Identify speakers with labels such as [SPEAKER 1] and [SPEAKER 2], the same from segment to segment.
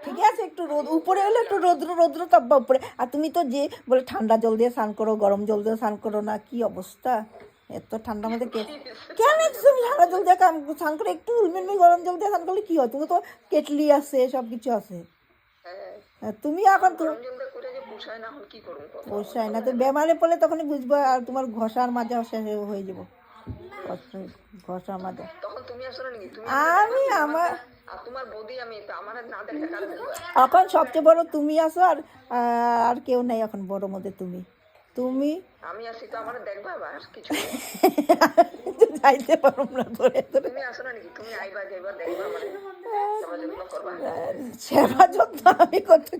[SPEAKER 1] ঠিক আছে, একটু রোদ উপরে হলে একটু রৌদ্র তাপবা উপরে। আর তুমি তো যে বলে ঠান্ডা জল দিয়ে স্নান করো, গরম জল দিয়ে স্নান করো না, কি অবস্থা এত ঠান্ডার মধ্যে কেন তুমি ঠান্ডা জল দিয়ে স্নান করে একটু উলমিলমি গরম জল দিয়ে স্নান করলে কি হয়? তুমি তো কেটলি আছে, সব কিছু আছে। তুমি এখন পোষায় না তো, বেমারে পড়লে তখনই বুঝবো, আর তোমার ঘষার মাঝে হয়ে যাবো, ঘষার মাঝে। আমি আমার এখন সবচেয়ে বড় তুমি আছো, আর আর কেউ নাই এখন বড় মধ্যে তুমি
[SPEAKER 2] আমি আছি তো, আমার দেখবা আবার কিছু
[SPEAKER 1] যাইতে পারো না ধরে ধরে।
[SPEAKER 2] তুমি আসো না নাকি? তুমি আইবা যাইবা দেখবা আমারে, সেবা যত্ন করবা।
[SPEAKER 1] সেবা যত্ন আমি করতে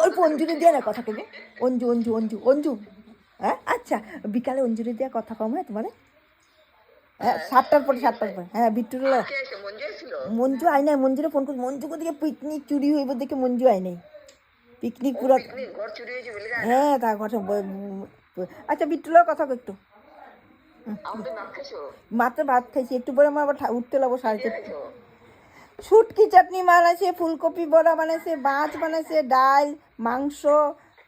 [SPEAKER 1] ওই অঞ্জুরি দিয়ে না কথা কইব। অঞ্জু অঞ্জু অঞ্জু অঞ্জু হ্যাঁ, আচ্ছা বিকালে অঞ্জুরি দিয়ে কথা কম হয় তোমার? হ্যাঁ, 7টার পরে হ্যাঁ। বিট্টুর মঞ্জু আই নাই, মঞ্জুরে ফোন করি, মঞ্জুকে দিকে পিকনিক চুরি হইব দেখে মঞ্জু আই নাই। পিকনিক পুরো হ্যাঁ, তা কথা। আচ্ছা বিট্টুলের কথা একটু। মাত্র ভাত খাইছি, একটু পরে আমার আবার উঠতে লাগবো 4:30। শুটকি চাটনি বানাইছে, ফুলকপি বড়া বানাইছে, মাছ বানাইছে, ডাল, মাংস,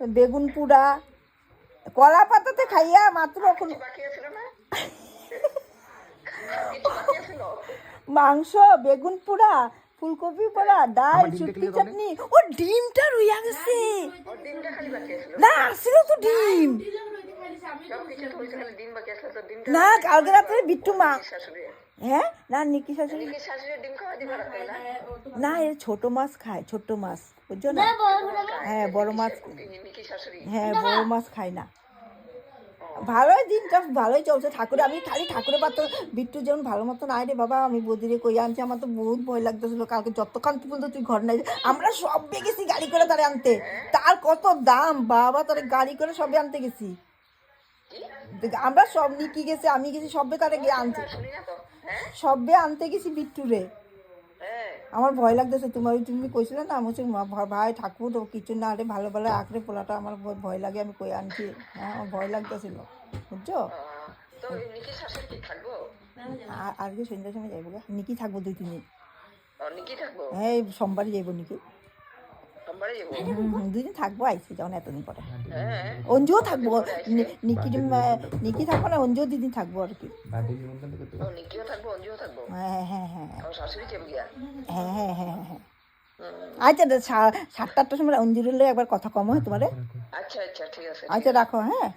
[SPEAKER 1] বেগুন পোড়া, কলা পাতাতে খাইয়া মাত্র এখন মাংস, বেগুন পোড়া, ফুলকপি পোড়া, ডাল, শুটকি চাটনি। ও ডিমটা রইয়া গেছে না, আসছিল তো ডিম না, কালকে রাত্রে বিট্টু মা। হ্যাঁ না, নিকি শাশুড়ি না, এর ছোট মাছ খায়, ছোট মাছ বুঝছো না? হ্যাঁ বড় মাছ, হ্যাঁ বড় মাছ খায় না। ভালোই দিনটা ভালোই চলছে ঠাকুরে। আমি খালি ঠাকুরের পাত্র বিট্টু যেমন ভালো মতন আয় রে বাবা, আমি বদিরে কই আনছি, আমার তো বহুত ভয় লাগতেছিল কালকে, যতক্ষণ পর্যন্ত তুই ঘর নাই। আমরা সবে গেছি গাড়ি করে তারে আনতে, তার কত দাম বাবা, তারে গাড়ি করে সবে আনতে গেছি আমরা, সব নিকি গেছে, আমি গেছি, সবে তারে গিয়ে আনতে, সবে আনতে গেছি বিট্টুরে। আমার ভয় লাগতেছে, তুমি কইছিলে না আমার ভাই ঠাকুর কিছু না রে, ভালো ভালো আঁকড়ে পোলাটা, আমার ভয় লাগে, আমি কই আনছি। হ্যাঁ আমার ভয় লাগতেছিল বুঝছো। আজকে সন্ধ্যার সময় যাইবো, নিকি থাকবো 2-3 দিন। হ্যাঁ সোমবারই যাইবো নিকি, 2 দিন থাকবো, আইসি যখন এতদিন পরে। অঞ্জুও থাকবো, নিকি থাকবো না, অঞ্জুও 2 দিন থাকবো আর কি। হ্যাঁ হ্যাঁ হ্যাঁ হ্যাঁ হ্যাঁ হ্যাঁ হ্যাঁ। আচ্ছা 7-8টার সময় অঞ্জুর একবার কথা কম হয় তোমারে।
[SPEAKER 2] আচ্ছা আচ্ছা ঠিক আছে,
[SPEAKER 1] আচ্ছা রাখো হ্যাঁ।